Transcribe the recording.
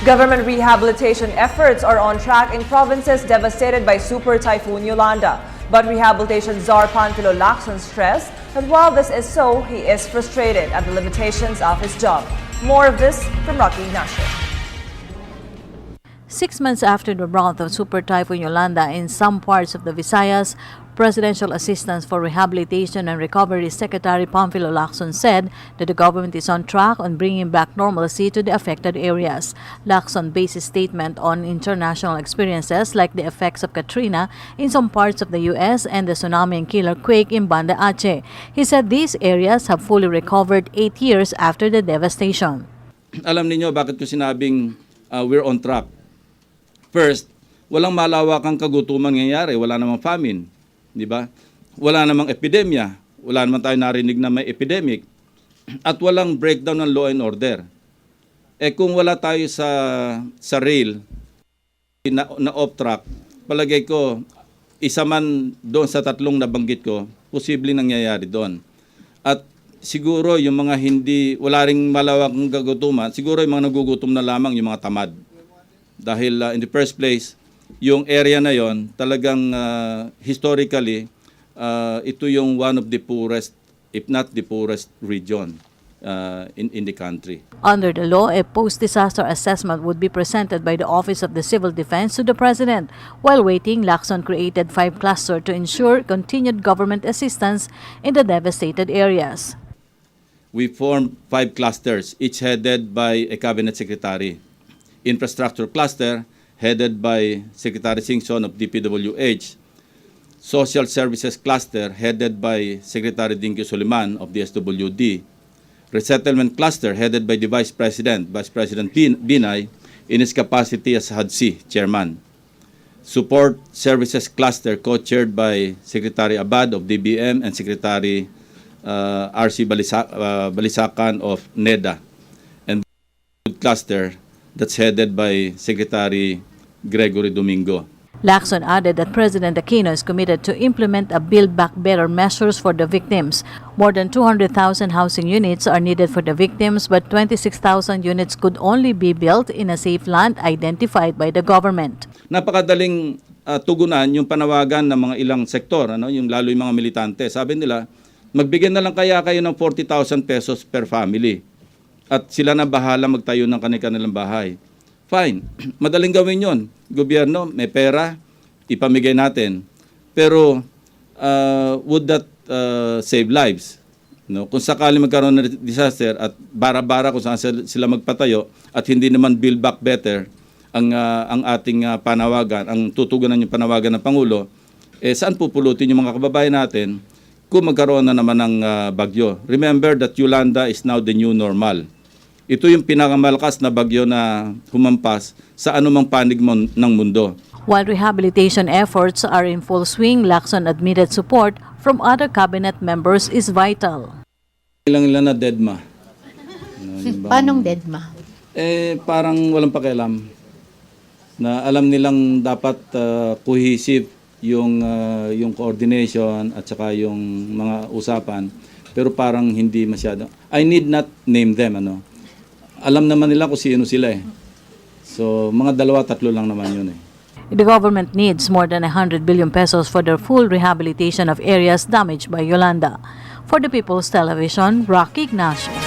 Government rehabilitation efforts are on track in provinces devastated by Super Typhoon Yolanda. But rehabilitation czar Panfilo Lacson stressed that while this is so, he is frustrated at the limitations of his job. More of this from Rocky Ignacio. 6 months after the wrath of Super Typhoon Yolanda in some parts of the Visayas, Presidential Assistance for Rehabilitation and Recovery Secretary Panfilo Lacson said that the government is on track on bringing back normalcy to the affected areas. Lacson based his statement on international experiences like the effects of Katrina in some parts of the U.S. and the tsunami and killer quake in Banda Aceh. He said these areas have fully recovered 8 years after the devastation. Alam niyo bakit ko sinabing we're on track? First, walang malawakang kagutuman nangyayari, wala namang famine, di ba? Wala namang epidemya, wala naman tayo narinig na may epidemic, at walang breakdown ng law and order. Kung wala tayo sa rail na off track, palagay ko, isa man doon sa tatlong nabanggit ko, posibleng nangyayari doon. At siguro yung mga wala ring malawakang kagutuman, siguro yung mga nagugutom na lamang yung mga tamad. Dahil in the first place, yung area na yon talagang historically, ito yung one of the poorest, if not the poorest region in the country. Under the law, a post-disaster assessment would be presented by the Office of the Civil Defense to the President. While waiting, Lacson created 5 clusters to ensure continued government assistance in the devastated areas. We formed 5 clusters, each headed by a cabinet secretary. Infrastructure cluster, headed by Secretary Singson of DPWH. Social Services cluster, headed by Secretary Dinky Soliman of the SWD. Resettlement cluster, headed by the Vice President Binay, in his capacity as HUD-C chairman. Support Services cluster, co-chaired by Secretary Abad of DBM and Secretary R.C. Balisacan of NEDA. And cluster, that's headed by Secretary Gregory Domingo. Lacson added that President Aquino is committed to implement a Build Back Better measures for the victims. More than 200,000 housing units are needed for the victims, but 26,000 units could only be built in a safe land identified by the government. Napakadaling tugunan yung panawagan ng mga ilang sektor, yung lalo yung mga militante. Sabi nila, magbigyan na lang kaya kayo ng 40,000 pesos per family. At sila na bahala magtayo ng kanilang bahay. Fine, madaling gawin yon. Gobyerno, may pera, ipamigay natin. Pero would that save lives? No? Kung sakali magkaroon ng disaster at bara-bara kung saan sila magpatayo at hindi naman build back better ang ating panawagan, ang tutugunan yung panawagan ng Pangulo, saan pupulutin yung mga kababayan natin kung magkaroon na naman ng bagyo? Remember that Yolanda is now the new normal. Ito yung pinakamalakas na bagyo na humampas sa anumang panig ng mundo. While rehabilitation efforts are in full swing, Lacson admitted support from other cabinet members is vital. Ilang na deadma. Paanong deadma? Parang walang pakialam. Na alam nilang dapat cohesive yung coordination at saka yung mga usapan. Pero parang hindi masyado. I need not name them, alam naman nila kung sino sila So, mga 2-3 lang naman yun The government needs more than 100 billion pesos for the full rehabilitation of areas damaged by Yolanda. For the People's Television, Rocky Ignacio.